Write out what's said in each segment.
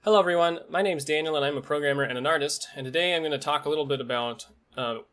Hello everyone, my name's Daniel and I'm a programmer and an artist, and today I'm going to talk a little bit about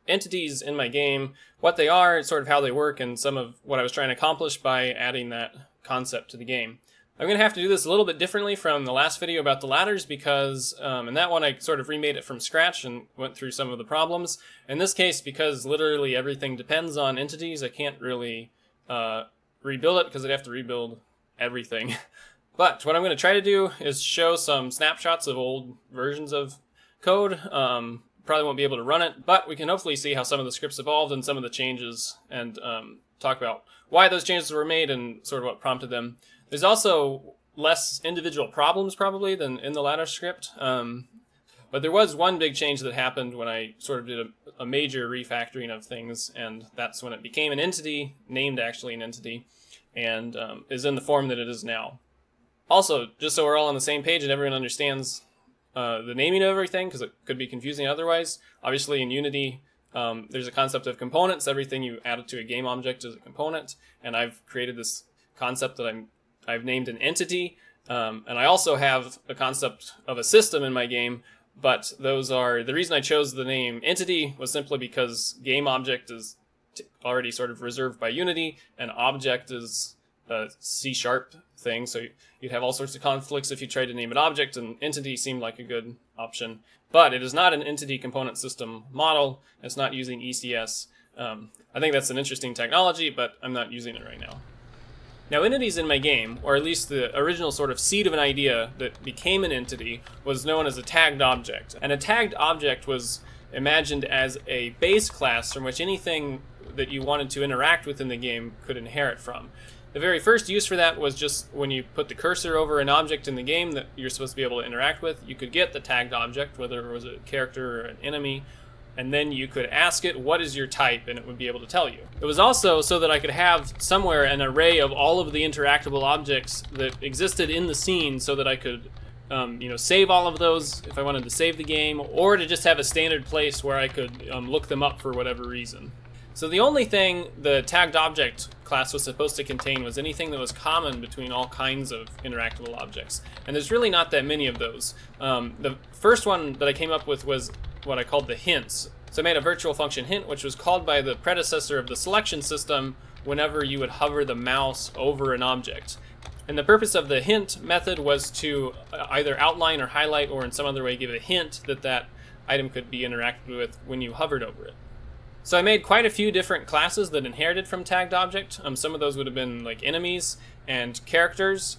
entities in my game, what they are, sort of how they work, and some of what I was trying to accomplish by adding that concept to the game. I'm going to have to do this a little bit differently from the last video about the ladders because in that one I sort of remade it from scratch and went through some of the problems. In this case, because literally everything depends on entities, I can't really rebuild it because I'd have to rebuild everything. But what I'm going to try to do is show some snapshots of old versions of code. Probably won't be able to run it, but we can hopefully see how some of the scripts evolved and some of the changes, and talk about why those changes were made and sort of what prompted them. There's also less individual problems probably than in the ladder script, but there was one big change that happened when I sort of did a major refactoring of things, and that's when it became an entity, named actually an entity, and is in the form that it is now. Also, just so we're all on the same page and everyone understands the naming of everything, because it could be confusing otherwise, obviously in Unity there's a concept of components. Everything you add to a game object is a component, and I've created this concept that I've named an entity, and I also have a concept of a system in my game, but those are, the reason I chose the name entity was simply because game object is already sort of reserved by Unity, and object is a C# thing, so you'd have all sorts of conflicts if you tried to name it object, and entity seemed like a good option. But it is not an entity component system model. It's not using ECS. I think that's an interesting technology, but I'm not using it right now. Now, entities in my game, or at least the original sort of seed of an idea that became an entity, was known as a tagged object. And a tagged object was imagined as a base class from which anything that you wanted to interact with in the game could inherit from. The very first use for that was just when you put the cursor over an object in the game that you're supposed to be able to interact with, you could get the tagged object, whether it was a character or an enemy, and then you could ask it, what is your type, and it would be able to tell you. It was also so that I could have somewhere an array of all of the interactable objects that existed in the scene, so that I could save all of those if I wanted to save the game, or to just have a standard place where I could look them up for whatever reason. So the only thing the tagged object class was supposed to contain was anything that was common between all kinds of interactable objects. And there's really not that many of those. The first one that I came up with was what I called the hints. So I made a virtual function hint, which was called by the predecessor of the selection system whenever you would hover the mouse over an object. And the purpose of the hint method was to either outline or highlight, or in some other way give a hint that that item could be interacted with when you hovered over it. So I made quite a few different classes that inherited from tagged object. Some of those would have been like enemies and characters,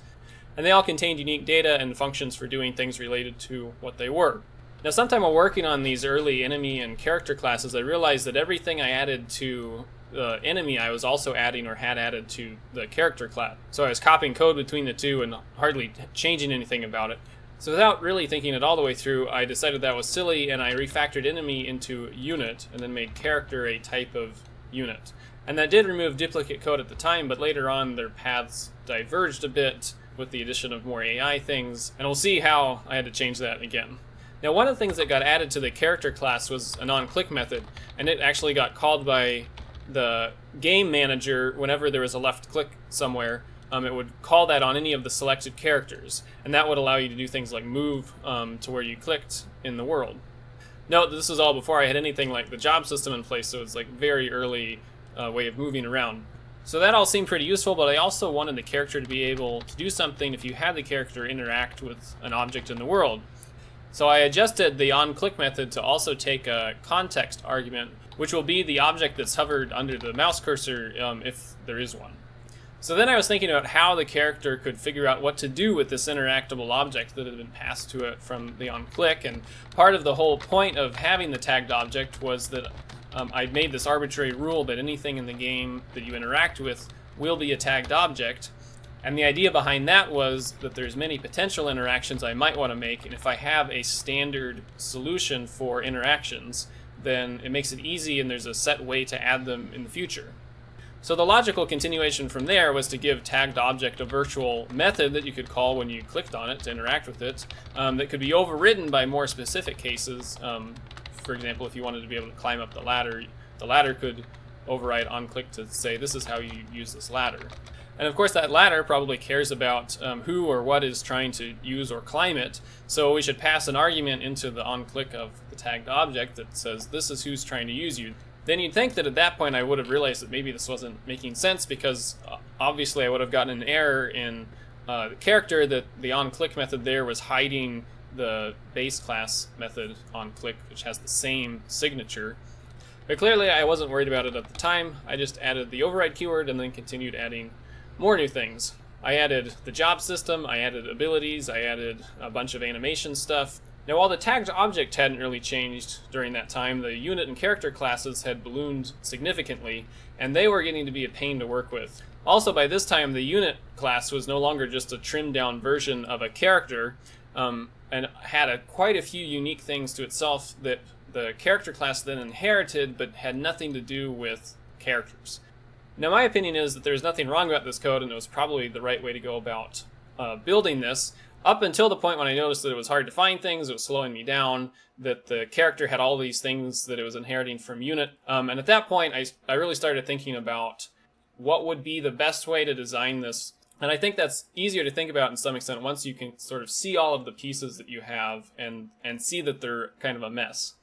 and they all contained unique data and functions for doing things related to what they were. Now, sometime while working on these early enemy and character classes, I realized that everything I added to the enemy I was also adding or had added to the character class. So I was copying code between the two and hardly changing anything about it. So without really thinking it all the way through, I decided that was silly, and I refactored enemy into unit and then made character a type of unit. And that did remove duplicate code at the time, but later on their paths diverged a bit with the addition of more AI things, and we'll see how I had to change that again. Now, one of the things that got added to the character class was an OnClick method, and it actually got called by the game manager whenever there was a left click somewhere. It would call that on any of the selected characters, and that would allow you to do things like move to where you clicked in the world. Note that this was all before I had anything like the job system in place, so it's like very early way of moving around. So that all seemed pretty useful, but I also wanted the character to be able to do something if you had the character interact with an object in the world. So I adjusted the OnClick method to also take a context argument, which will be the object that's hovered under the mouse cursor if there is one. So then I was thinking about how the character could figure out what to do with this interactable object that had been passed to it from the OnClick, and part of the whole point of having the tagged object was that I'd made this arbitrary rule that anything in the game that you interact with will be a tagged object, and the idea behind that was that there's many potential interactions I might want to make, and if I have a standard solution for interactions, then it makes it easy and there's a set way to add them in the future. So the logical continuation from there was to give tagged object a virtual method that you could call when you clicked on it to interact with it, that could be overridden by more specific cases. For example, if you wanted to be able to climb up the ladder could override OnClick to say this is how you use this ladder. And of course that latter probably cares about who or what is trying to use or climb it. So we should pass an argument into the onClick of the tagged object that says this is who's trying to use you. Then you'd think that at that point I would have realized that maybe this wasn't making sense, because obviously I would have gotten an error in the character that the onClick method there was hiding the base class method onClick, which has the same signature. But clearly I wasn't worried about it at the time. I just added the override keyword and then continued adding more new things. I added the job system, I added abilities, I added a bunch of animation stuff. Now, while the tagged object hadn't really changed during that time, the unit and character classes had ballooned significantly, and they were getting to be a pain to work with. Also, by this time, the unit class was no longer just a trimmed down version of a character, and had quite a few unique things to itself that the character class then inherited, but had nothing to do with characters. Now, my opinion is that there's nothing wrong about this code, and it was probably the right way to go about building this, up until the point when I noticed that it was hard to find things, it was slowing me down, that the character had all these things that it was inheriting from unit. And at that point, I really started thinking about what would be the best way to design this. And I think that's easier to think about in some extent once you can sort of see all of the pieces that you have and see that they're kind of a mess.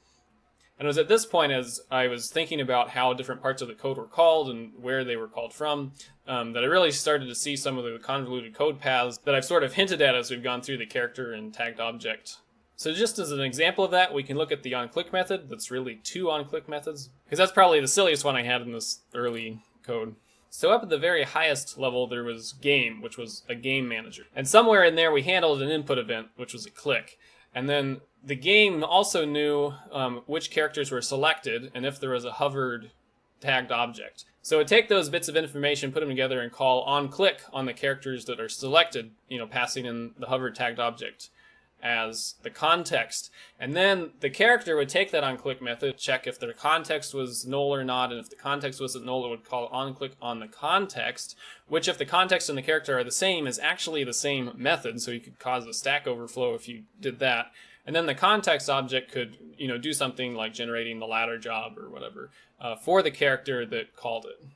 And it was at this point, as I was thinking about how different parts of the code were called and where they were called from, that I really started to see some of the convoluted code paths that I've sort of hinted at as we've gone through the character and tagged object. So just as an example of that, we can look at the onClick method. That's really two onClick methods, because that's probably the silliest one I had in this early code. So up at the very highest level, there was game, which was a game manager. And somewhere in there, we handled an input event, which was a click. And then the game also knew which characters were selected and if there was a hovered tagged object. So it would take those bits of information, put them together, and call onClick on the characters that are selected, passing in the hovered tagged object as the context. And then the character would take that onClick method, check if the context was null or not, and if the context wasn't null, it would call onClick on the context, which, if the context and the character are the same, is actually the same method, so you could cause a stack overflow if you did that. And then the context object could, do something like generating the ladder job or whatever for the character that called it.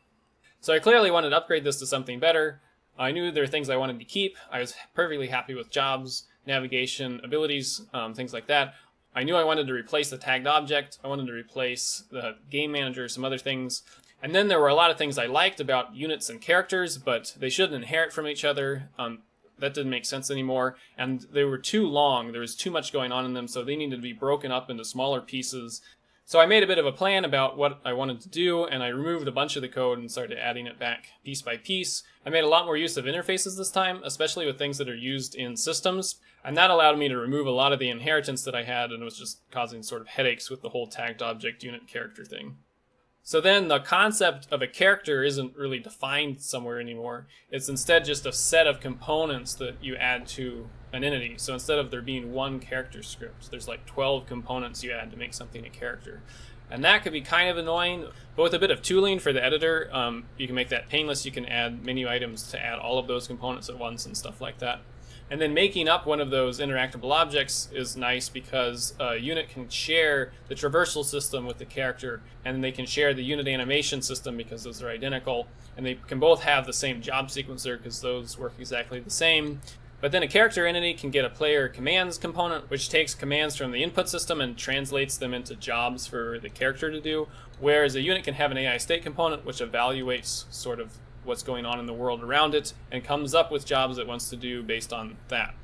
So I clearly wanted to upgrade this to something better. I knew there were things I wanted to keep. I was perfectly happy with jobs, navigation, abilities, things like that. I knew I wanted to replace the tagged object. I wanted to replace the game manager, some other things. And then there were a lot of things I liked about units and characters, but they shouldn't inherit from each other. That didn't make sense anymore. And they were too long. There was too much going on in them, so they needed to be broken up into smaller pieces. So I made a bit of a plan about what I wanted to do, and I removed a bunch of the code and started adding it back piece by piece. I made a lot more use of interfaces this time, especially with things that are used in systems, and that allowed me to remove a lot of the inheritance that I had and was just causing sort of headaches with the whole tagged object unit character thing. So then the concept of a character isn't really defined somewhere anymore. It's instead just a set of components that you add to an entity. So instead of there being one character script, there's like 12 components you add to make something a character. And that could be kind of annoying, but with a bit of tooling for the editor, you can make that painless. You can add menu items to add all of those components at once and stuff like that. And then making up one of those interactable objects is nice because a unit can share the traversal system with the character, and they can share the unit animation system because those are identical, and they can both have the same job sequencer because those work exactly the same. But then a character entity can get a player commands component, which takes commands from the input system and translates them into jobs for the character to do, whereas a unit can have an AI state component, which evaluates sort of what's going on in the world around it and comes up with jobs it wants to do based on that.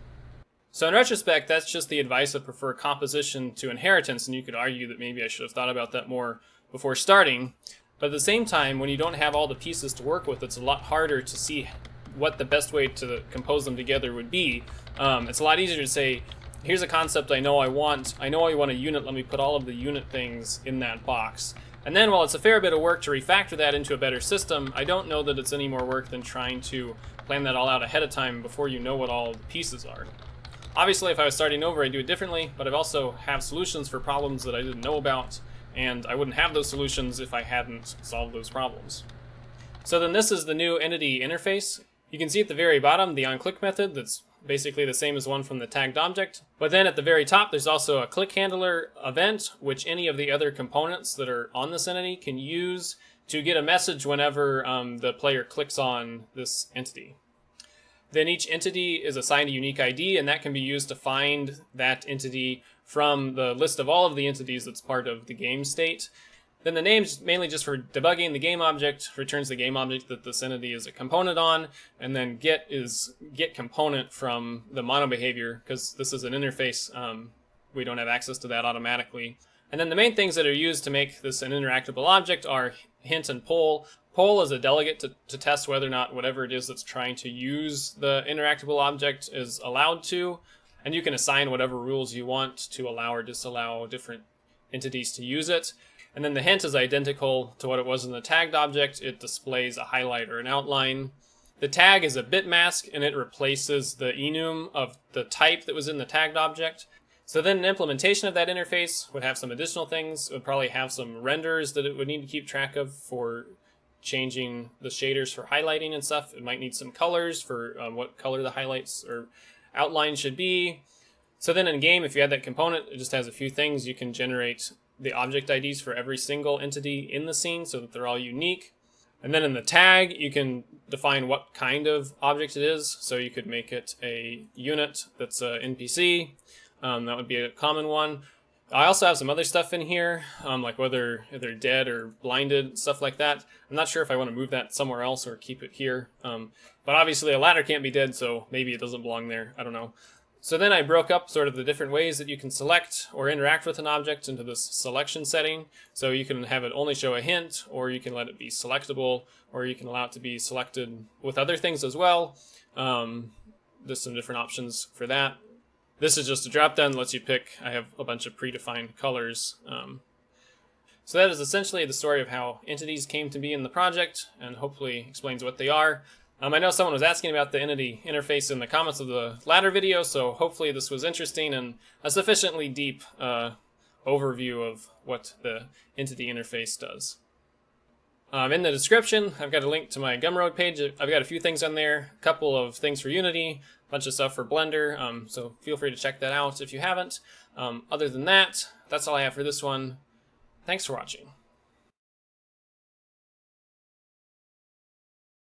So in retrospect, that's just the advice of prefer composition to inheritance, and you could argue that maybe I should have thought about that more before starting. But at the same time, when you don't have all the pieces to work with, it's a lot harder to see what the best way to compose them together would be. It's a lot easier to say, here's a concept I know I want a unit, let me put all of the unit things in that box. And then while it's a fair bit of work to refactor that into a better system, I don't know that it's any more work than trying to plan that all out ahead of time before you know what all the pieces are. Obviously, if I was starting over, I'd do it differently, but I also have solutions for problems that I didn't know about, and I wouldn't have those solutions if I hadn't solved those problems. So then this is the new entity interface. You can see at the very bottom the onClick method that's basically the same as one from the tagged object. But then at the very top, there's also a click handler event, which any of the other components that are on this entity can use to get a message whenever the player clicks on this entity. Then each entity is assigned a unique ID, and that can be used to find that entity from the list of all of the entities that's part of the game state. Then the name's mainly just for debugging. The game object returns the game object that this entity is a component on, and then get is get component from the mono behavior, because this is an interface. We don't have access to that automatically. And then the main things that are used to make this an interactable object are hint and poll. Poll is a delegate to test whether or not whatever it is that's trying to use the interactable object is allowed to. And you can assign whatever rules you want to allow or disallow different entities to use it. And then the hint is identical to what it was in the tagged object. It displays a highlight or an outline. The tag is a bit mask, and it replaces the enum of the type that was in the tagged object. So then an implementation of that interface would have some additional things. It would probably have some renders that it would need to keep track of for changing the shaders for highlighting and stuff. It might need some colors for what color the highlights or outline should be. So then in game, if you add that component, it just has a few things. You can generate the object IDs for every single entity in the scene so that they're all unique. And then in the tag, you can define what kind of object it is. So you could make it a unit that's an NPC. That would be a common one. I also have some other stuff in here, like whether they're dead or blinded, stuff like that. I'm not sure if I want to move that somewhere else or keep it here. But obviously a ladder can't be dead, so maybe it doesn't belong there. I don't know. So then I broke up sort of the different ways that you can select or interact with an object into this selection setting. So you can have it only show a hint, or you can let it be selectable, or you can allow it to be selected with other things as well. There's some different options for that. This is just a drop-down that lets you pick. I have a bunch of predefined colors. So that is essentially the story of how entities came to be in the project, and hopefully explains what they are. I know someone was asking about the entity interface in the comments of the latter video, so hopefully this was interesting and a sufficiently deep overview of what the entity interface does. In the description, I've got a link to my Gumroad page. I've got a few things on there, a couple of things for Unity, a bunch of stuff for Blender, so feel free to check that out if you haven't. Other than that, that's all I have for this one. Thanks for watching.